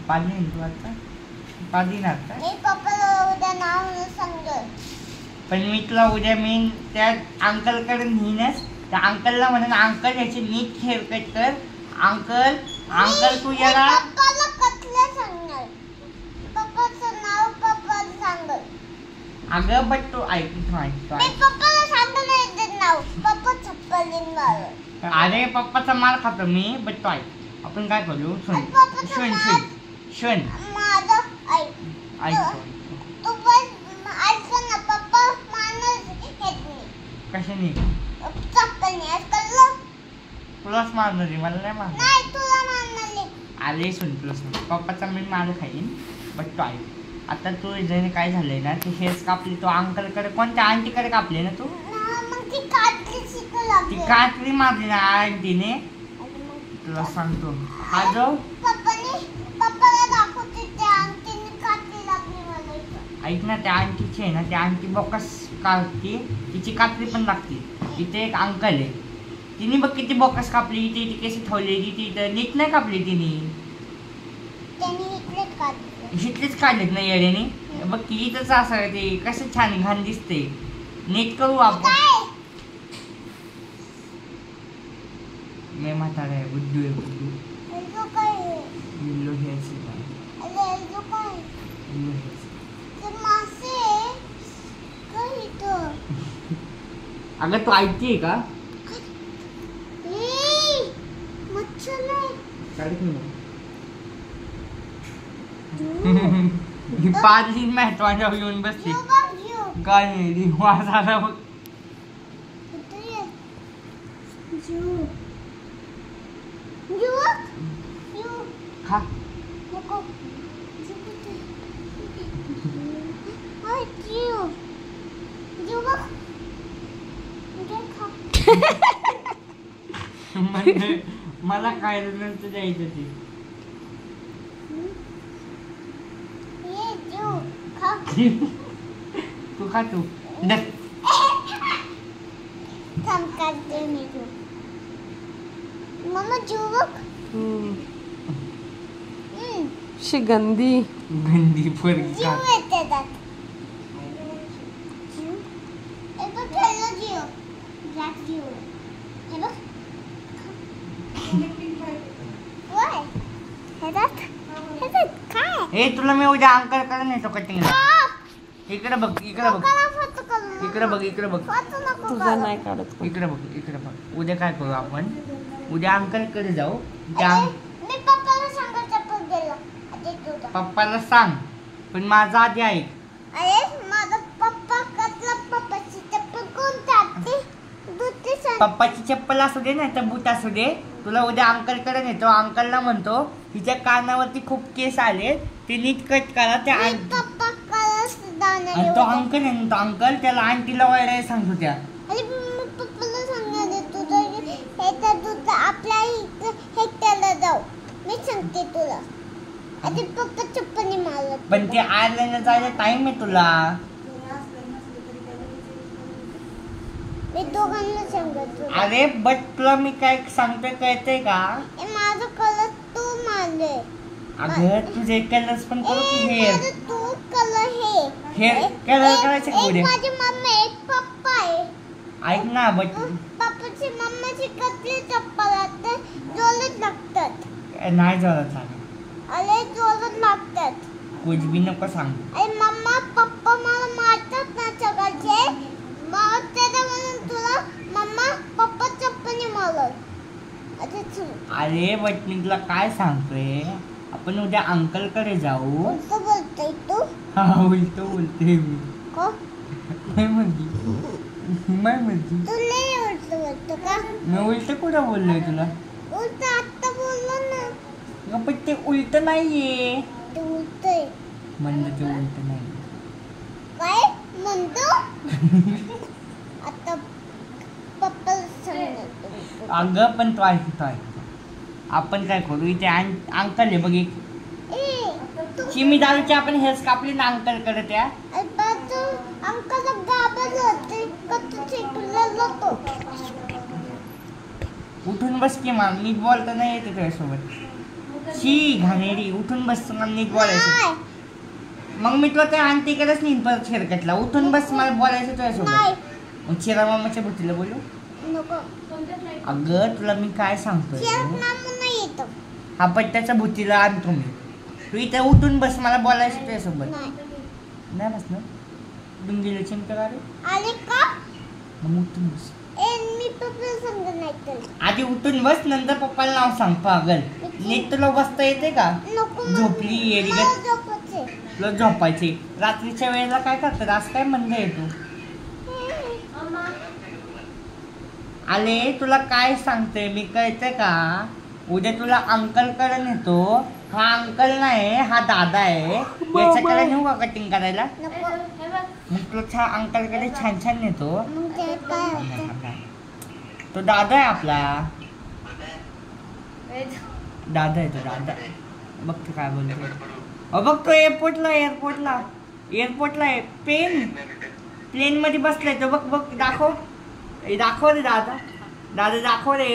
पाणी तू आता पाणी ना आता मी पप्पाला उद्या नाव सांग. पण मी तुला उद्या मी त्या अंकलकडे नेहनच त्या अंकलला म्हणून अंकल याची नीट हेअरकट कर. अंकल अंकल तू याला पप्पाला कसलं सांगणार? पप्पाचं नाव पप्पाला सांग. अगं बट तू ऐक तू ऐक मी पप्पाला सांगतो नाही देत नाव. पप्पा चप्पल देईन मला. अरे पप्पाचा माल खातो मी बट तू ऐक. आपण काय करू सुन सुन सुन सुन माझं ऐक. ऐक तू बस ऐक ना. पप्पा मानच घेत नाही. कशाने चप्पल नाही कळलं. तुलाच मारणार आहे मला नाही मारणार. नाही तुला मारणार. अरे सुन तुला सांग पप्पाचा मी माल खाईन बट तू ऐक. आता तू जरी काय झालंय ना ती हेच कापली तो अंकलकडे कोणत्या आंटीकडे कापली ना तू. मग ती काटली शिकू लागली. ती काटली मारली ना आंटीने. तुला सांगतो हा जो पप्पाला दाखवते त्या आंटीने काटली लागली मला इथं. ऐक ना त्या आंटीची आहे ना त्या आंटी बोकस कापते तिची कातरी पण लागते. इथे एक अंकल आहे तिने बघ किती बोकस कापली. ती कशी ठेवलेली ती तर नीट नाही कापली तिने. त्याने इकडेच काटली. इथलेच काढलेत ना येड्याने. बघ की इथंच असं ते कसं छान घाण दिसते. नीट करू आपण. मी म्हातारा आहे बुद्धू आहे बुद्धू. येल्लो हेअरची अगं तू ऐकतेय का. पाच महत्वाच्या येऊन बसली काय नाही वाज आला बघ. खा मला काय नंतर द्यायचं ते. तू खा तू मम्मा जुवक शी गंदी गंदी पोरगी जीव येते त्यात. जीव हे बघ खेळलो जीव ब्लॅक जीव हे बघ वय हे काय हे तुला मी उद्या अंकल कडे नेतो कटिंगला. इकडे बघ इकडे बघ इकडे बघ इकडे बघ तुझा नाही काढत. इकडे बघ इकडे बघ. उद्या काय करू आपण उद्या अंकल कडे जाऊ. मी पप्पाला सांगायचं चप्पल दिलं आधी तुझं. पप्पाला सांग पण माझा आधी ऐक. अरे माझा पप्पा कसला पप्पाची चप्पल कोणती दुसरी सांग. पप्पाची चप्पल असू दे नाही तर बूट असू दे. तुला उद्या अंकल कडे नेतो. अंकलला म्हणतो हिच्या कानावरती खूप केस आले ते नीट कट करा. त्या पप्पा तो अंकल आहे ना तो अंकल त्याला आंटीला वाढायला सांगतो त्या. अरे पप्पाला सांगणार तुझं हे तर दूध आपल्या हे त्याला जाऊ. मी सांगते तुला आधी पप्पा चप्पल मारत. पण ते आयर्लंडला जायला टाइम आहे तुला. मी दोघांना सांगत. अरे बट तुला मी काय सांगतोय कळतंय का. माझं कलर तू मारले. अगं तुझे कलर्स पण करू की हेअर तू कलर हेअर कलर करायचे का उद्या. माझी मम्मी एक पप्पा आहे. ऐक ना बट पप्पाची मम्माची कसली चप्पल असते जोरात लागतात. नाही जोरात सांग. अरे जोरात लागतात. कुछ भी नको सांग. अरे मम्मा पप्पा मला मारतात ना सगळ्याचे. मग त्याच्या म्हणून तुला मम्मा पप्पा चप्पल मारत. अरे बट मी तुला काय सांगतोय आपण उद्या अंकल कडे जाऊ. उलट बोलतोय तू. हा उलट बोलते मी. नाही म्हणती तू नाही उलट बोलतो का. मी उलट कुठं बोललोय तुला. उलट आता बोललो ना. पण ते उलट नाहीये. ते उलटय म्हणलं ते उलट नाही. काय म्हणतो आता पप्पा सांगतो. अगं पण तो ऐकतो आपण काय करू इथे अंकल आहे बघ एक चिमी दारूची आपण हेच कापली ना अंकल कडे त्या. अंकल उठून बस की मा मी बोलता नाही येते तुझ्यासोबत. शी घाणेरी उठून बस, मला नीट बोलायचं. नाही मग मी तुला काय आणते करच नाही परत शेरकटला. उठून बस, मला बोलायचं नाही तुझ्यासोबत. मग चिरा मामाच्या बुटीला बोलू. नको. अगं तुला मी काय सांगतोय, शेरत मामा नाही येतो. हा पट्ट्याच्या बुटीला आणतो मी. तू इथं उठून बस, मला बोलायचं तुझ्यासोबत. नाही नाही बस ना, उठून गेले चिंता का रे? आले का मग उठून बस. मी पप्पा सांगत नाही तुला. आधी उठून बस, नंतर पप्पाला नाव सांग. पागल, नीट तुला बसता येते का? नको झोपली येडी मला गं. झोपायचे. तुला झोपायचे रात्रीच्या वेळेला काय करतात? आज काय म्हणणं येतो आले. तुला काय सांगते मी, कळतंय का? उद्या तुला अंकल कडे नेतो. हा अंकल नाही, हा दादा आहे. याच्याकडे नेऊ का कटिंग करायला? नको. मग तुला अंकल कडे छान छान नेतो. मग ते काय होतं? तो दादा आहे आपला, दादा आहे तो दादा. बघ तू काय बोलतो. बघ तो एअरपोर्टला आहे. प्लेन मध्ये बसलाय तो. बघ दाखव रे दादा दाखव रे.